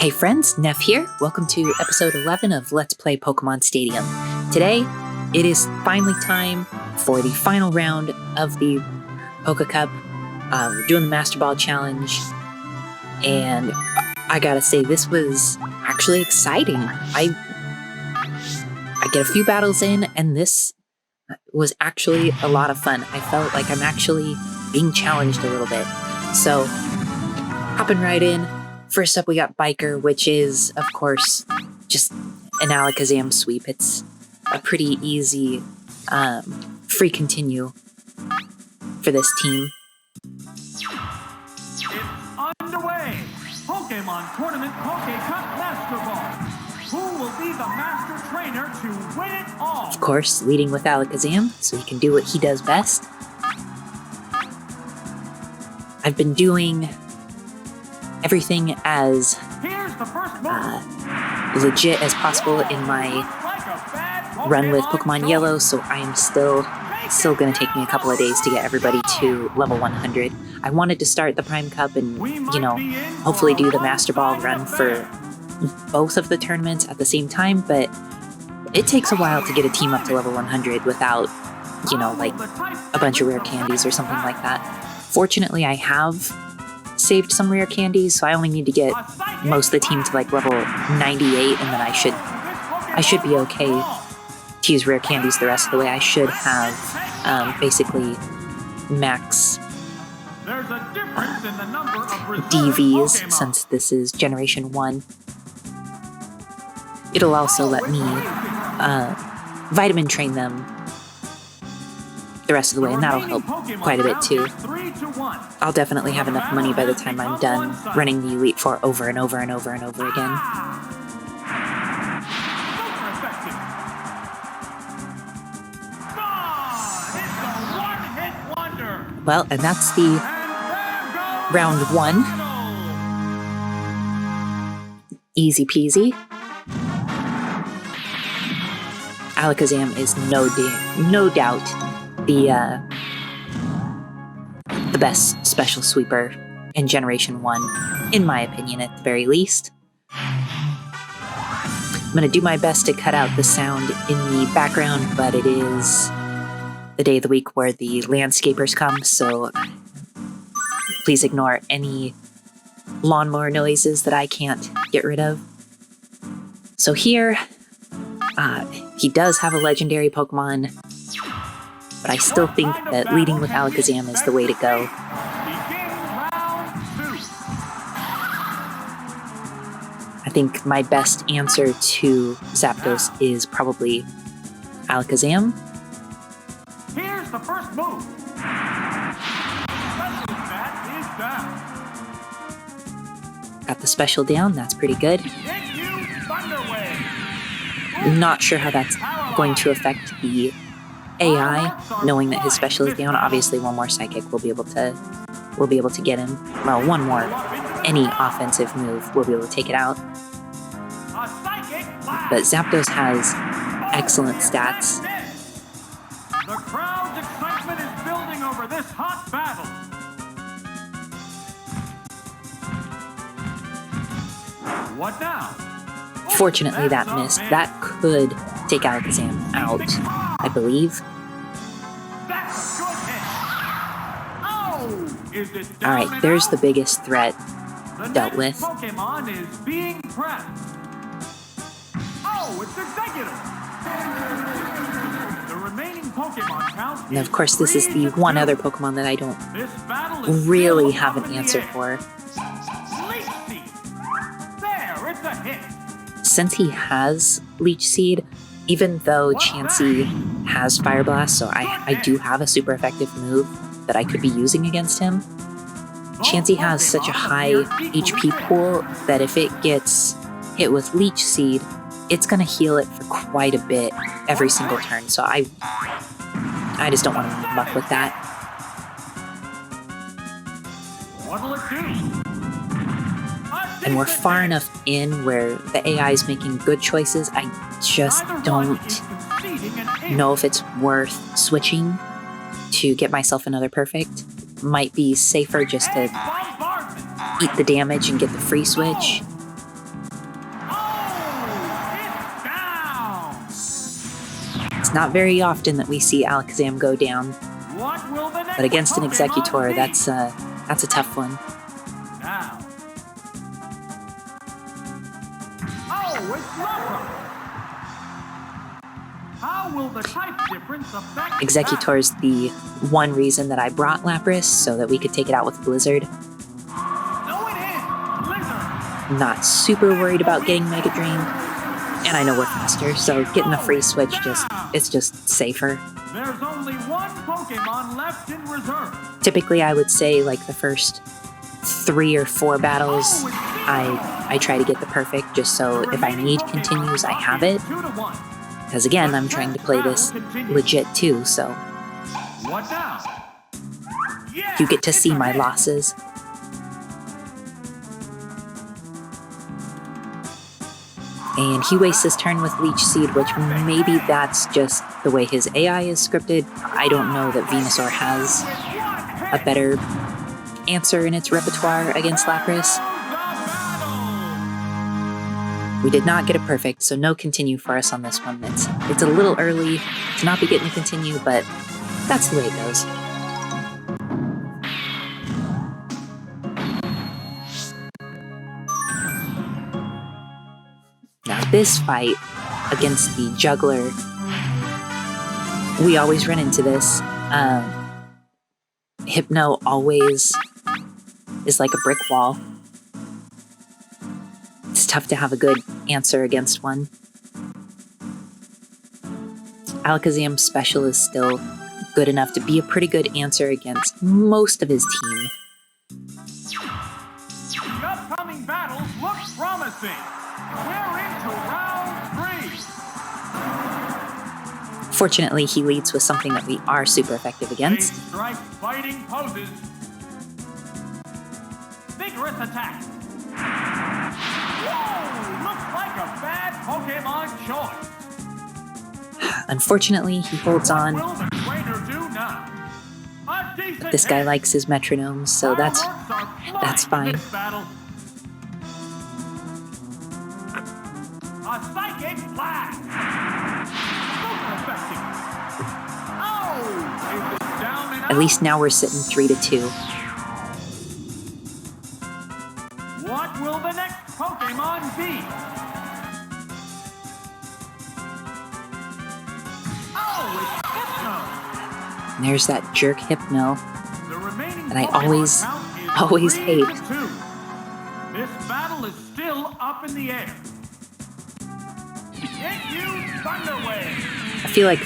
Hey friends, Neff here. Welcome to episode 11 of Let's Play Pokemon Stadium. Today, it is finally time for the final round of the Poke Cup. We're doing the Master Ball Challenge, and I gotta say, this was actually exciting. I get a few battles in, and this was actually a lot of fun. I felt like I'm actually being challenged a little bit. So, hopping right in. First up, we got Biker, which is, of course, just an Alakazam sweep. It's a pretty easy free continue for this team. It's underway! Pokemon Tournament Poke Cup Master Ball. Who will be the master trainer to win it all? Of course, leading with Alakazam, so he can do what he does best. I've been doing everything as legit as possible in my run with Pokemon Yellow, so I am still going to take me a couple of days to get everybody to level 100. I wanted to start the Prime Cup and, hopefully do the Master Ball run for both of the tournaments at the same time, but it takes a while to get a team up to level 100 without, like a bunch of rare candies or something like that. Fortunately, I have saved some rare candies, so I only need to get most of the team to like level 98, and then I should be okay to use rare candies the rest of the way. I should have basically max DVs since this is Generation 1. It'll also let me vitamin train them the rest of the way, and that'll help quite a bit too. I'll definitely have enough money by the time I'm done running the Elite Four over and over and over and over again. Well, and that's the round one. Easy peasy. Alakazam is no doubt the best special sweeper in Generation 1, in my opinion, at the very least. I'm going to do my best to cut out the sound in the background, but it is the day of the week where the landscapers come, so please ignore any lawnmower noises that I can't get rid of. So here, he does have a legendary Pokemon, but I still think that leading with Alakazam is the way to go. I think my best answer to Zapdos is probably Alakazam. Here's the first move. Got the special down, that's pretty good. Not sure how that's going to affect the AI, knowing that his special is down. Obviously, one more Psychic will be able to get him. Well, one more. Any offensive move will be able to take it out. But Zapdos has excellent stats. The crowd's excitement is building over this hot battle. What now? Fortunately, that missed. That could take Alakazam out, I believe. Alright, there's the biggest threat dealt with. Pokemon is being pressed. Oh, it's Executive. The remaining Pokemon count. And of course, this is the one other Pokemon that I don't really have an answer for. There, it's a hit. Since he has Leech Seed, even though Chansey has Fire Blast, so I do have a super effective move that I could be using against him, Chansey has such a high HP pool that if it gets hit with Leech Seed, it's going to heal it for quite a bit every single turn, so I just don't want to muck with that. What'll it do? And we're far enough in where the AI is making good choices. I just don't know if it's worth switching to get myself another perfect. Might be safer just to eat the damage and get the free switch. It's not very often that we see Alakazam go down, What will the next but against an Pokemon Executor, be? that's a tough one. Now. Oh, it's Lapras. How will the type difference affect Executor's the one reason that I brought Lapras, so that we could take it out with Blizzard. No, it is Blizzard. Not super worried about getting Mega Drain, and I know we're faster, so getting the free switch it's just safer. There's only one Pokemon left in reserve. Typically, I would say like the first 3 or 4 battles, I try to get the perfect, just so if I need continues, I have it. 2-1. Because again, I'm trying to play this legit too, so What now? you get to see my losses. And he wastes his turn with Leech Seed, which maybe that's just the way his AI is scripted. I don't know that Venusaur has a better answer in its repertoire against Lapras. We did not get a perfect, so no continue for us on this one. It's a little early to not be getting a continue, but that's the way it goes. Now this fight against the Juggler, we always run into this. Hypno always is like a brick wall. It's tough to have a good answer against one. Alakazam's special is still good enough to be a pretty good answer against most of his team. The upcoming battles look promising. We're into round 3. Fortunately, he leads with something that we are super effective against. Strike fighting poses. Vigorous attack. Whoa! Looks like a bad Pokemon choice. Unfortunately, he holds on. What will the trainer do now? A decent But this guy hit. likes his metronomes, so that's fine. A psychic blast. Super effective. Oh! Is it down and out? At least now we're sitting 3-2. What will the next Pokemon be? Oh, it's Hypno. And there's that jerk Hypno. The remaining And I Pokemon always count is hate. 3-2. This battle is still up in the air. Hit you, Thunder Wave. I feel like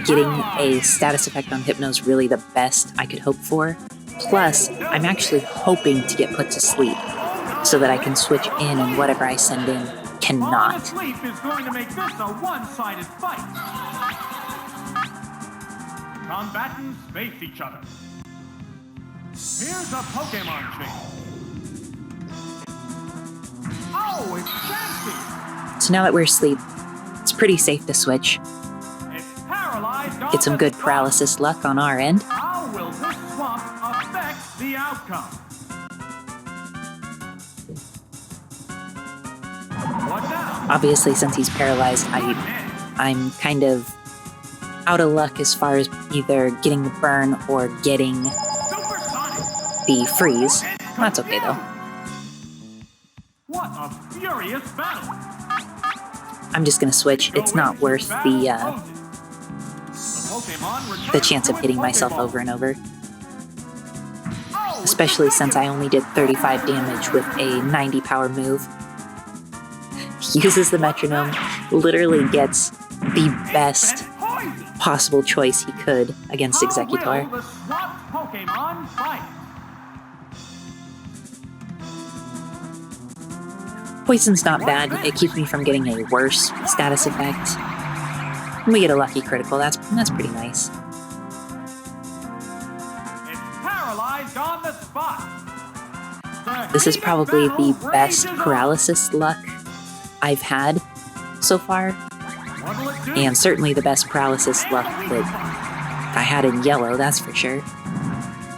getting a status effect on Hypno is really the best I could hope for. Plus, I'm actually hoping to get put to sleep so that I can switch in and whatever I send in cannot. Falling asleep is going to make this a one-sided fight. Combatants face each other. Here's a Pokemon change. Oh, it's Chansey. So now that we're asleep, it's pretty safe to switch. It's paralyzed on Get some the good spot. paralysis luck on our end. How will this swamp affect the outcome? What now? Obviously, since he's paralyzed, I'm kind of out of luck as far as either getting the burn or getting Supersonic. the freeze. That's okay though. What a furious battle. I'm just gonna switch. It's not worth the chance of hitting myself over and over. Especially since I only did 35 damage with a 90 power move. He uses the metronome, literally gets the best possible choice he could against Executor. Poison's not bad, it keeps me from getting a worse status effect. And we get a lucky critical, that's pretty nice. This is probably the best paralysis luck I've had so far, and certainly the best paralysis luck that I had in yellow, that's for sure.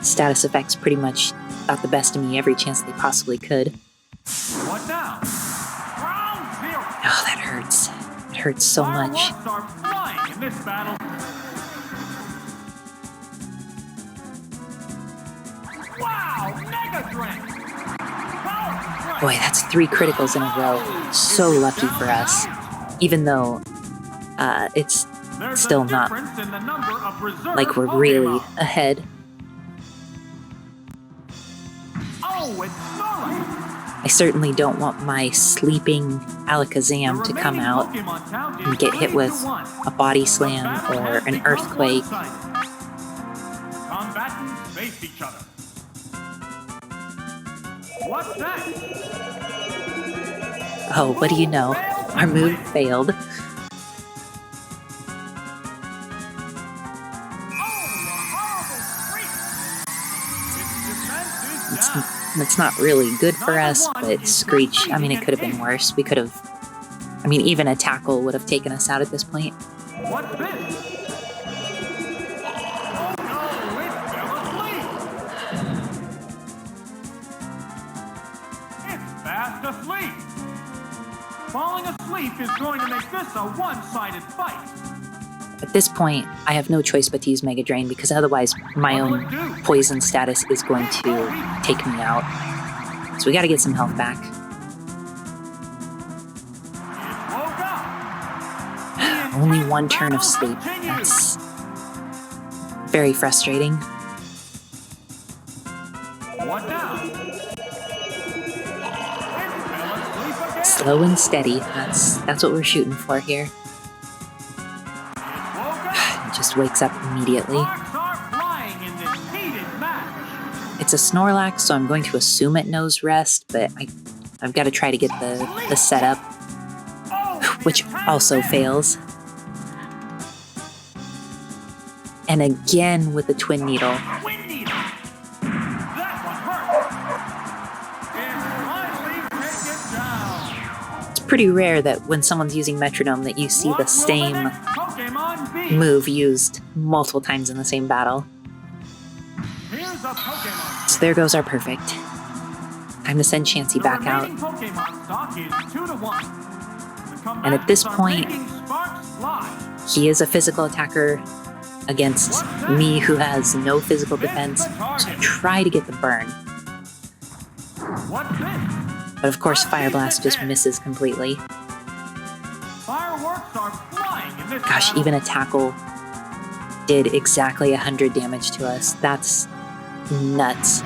Status effects pretty much got the best of me every chance they possibly could. What now? Oh, that hurts. It hurts so much. Fireworks are flying in this battle. Wow, Mega Drain! Boy, that's 3 criticals in a row. So lucky for us. Even though it's still not like we're really ahead. I certainly don't want my sleeping Alakazam to come out and get hit with a body slam or an earthquake. Combatants face each other. What's that? Oh, what do you know? Our move failed. It's not really good for us, but Screech, I mean, it could have been worse. We could have, I mean, even a tackle would have taken us out at this point. What's this? Oh no, it fell asleep. It's fast asleep. Falling asleep is going to make this a one-sided fight. At this point, I have no choice but to use Mega Drain because otherwise my own poison status is going to take me out. So we gotta get some health back. Only 1 turn of sleep. That's very frustrating. What now? Slow and steady. That's what we're shooting for here. Just wakes up immediately. It's a Snorlax, so I'm going to assume it knows rest, but I've got to try to get the setup, which also fails. And again with the Twin Needle. It's pretty rare that when someone's using Metronome that you see the same move used multiple times in the same battle. So there goes our perfect. Time to send Chansey back out. And at this point, he is a physical attacker against me who has no physical defense, so try to get the burn. But of course, Fire Blast just misses completely. Gosh, even a tackle did exactly 100 damage to us. That's nuts.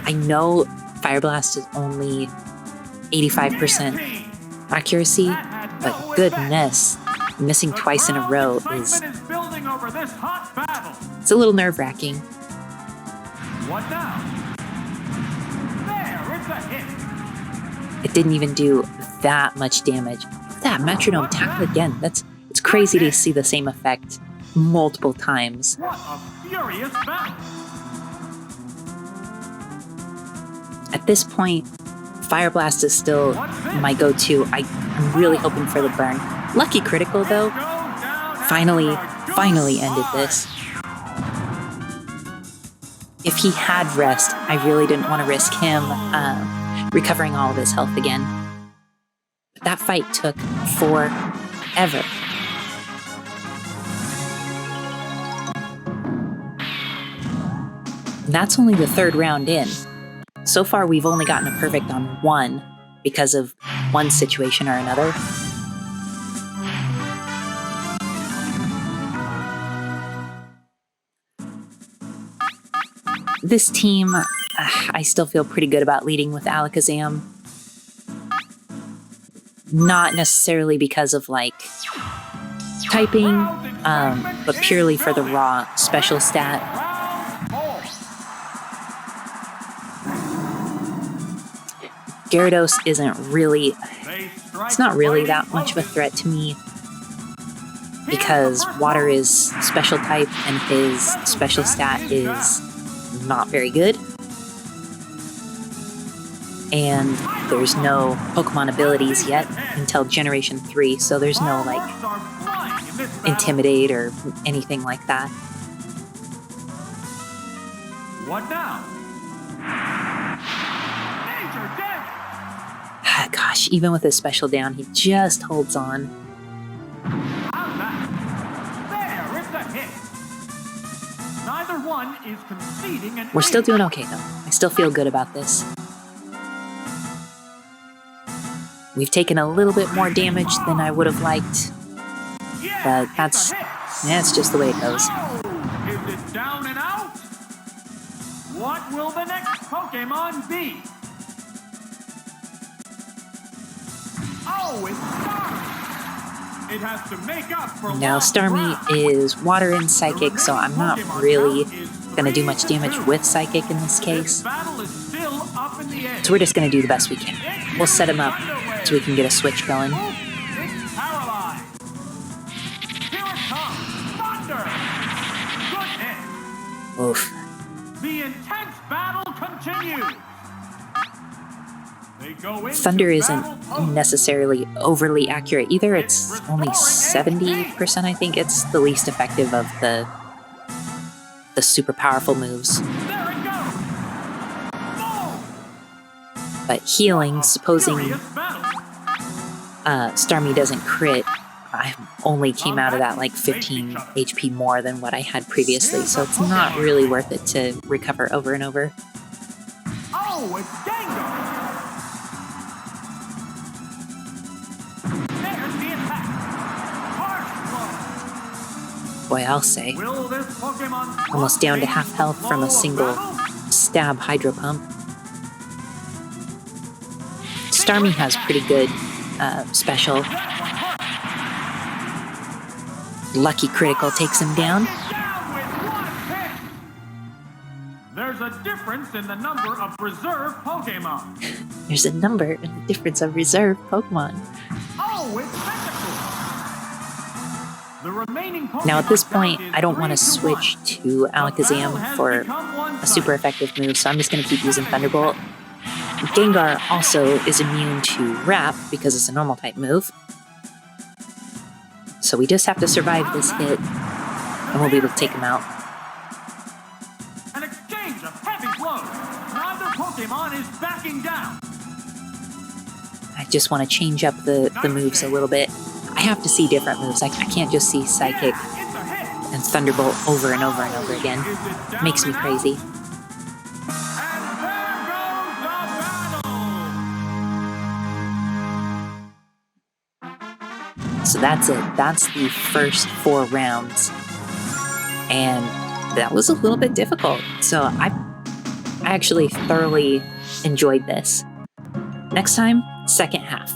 I know Fire Blast is only 85% accuracy, but goodness, missing twice in a row is... It's a little nerve-wracking. What now? There, it's a hit. It didn't even do that much damage. That Metronome tackle again. It's crazy to see the same effect multiple times. What a furious battle. At this point, Fire Blast is still my go-to. I'm really hoping for the burn. Lucky critical though. Finally ended this. If he had rest, I really didn't want to risk him recovering all of his health again. But that fight took forever. And that's only the 3rd round in. So far, we've only gotten a perfect on 1 because of one situation or another. This team, I still feel pretty good about leading with Alakazam. Not necessarily because of, like, typing, but purely for the raw special stat. Gyarados isn't really... It's not really that much of a threat to me because Water is special type and his special stat is not very good. And there's no Pokemon abilities yet until Generation 3, so there's no, like, Intimidate or anything like that. What now? Gosh, even with his special down, he just holds on. is conceding an We're still ace. doing okay, though. I still feel good about this. We've taken a little bit more damage than I would have liked, but that's just the way it goes. Oh, is it down and out? What will the next Pokemon be? Oh, it's Starmie. It has to make up for Now, lost Starmie ground. is water and psychic, so I'm not really going to do much damage with psychic in this case. Battle is still up in the air. So we're just going to do the best we can. We'll set him up so we can get a switch going. It's paralyzed. Here it comes. Thunder. Good hit. Oof. The intense battle continues. They go into Thunder battle isn't pose. necessarily overly accurate either. It's only 70%, I think. It's the least effective of the super powerful moves. There it goes. Boom. But healing, supposing Furious battle. Starmie doesn't crit, I only came out of that like 15 HP more than what I had previously, so it's not really worth it to recover over and over. Oh, it's Gengar. There's the attack. Harsh Boy, I'll say. blow. Will this Pokemon Almost down to half health from a single stab Hydro Pump. Starmie has pretty good special. Lucky Critical takes him down. Down with one hit. There's a difference in the number of reserve Pokemon. There's a number in the difference of reserve Pokemon. Oh, it's Tentacle. The remaining Pokemon Now at this count point, is I don't want to 3-1. switch to Alakazam for a super effective move, so I'm just going to keep using Thunderbolt. Gengar also is immune to Wrap because it's a normal type move. So we just have to survive this hit, and we'll be able to take him out. An exchange of heavy blows. Neither Pokemon is backing down. I just want to change up the moves a little bit. I have to see different moves. I can't just see Psychic It's a hit. and Thunderbolt over and over and over again. Is it down Makes me and out? crazy. And there goes the battle. So that's it. That's the first 4 rounds. And that was a little bit difficult. So I actually thoroughly enjoyed this. Next time, second half.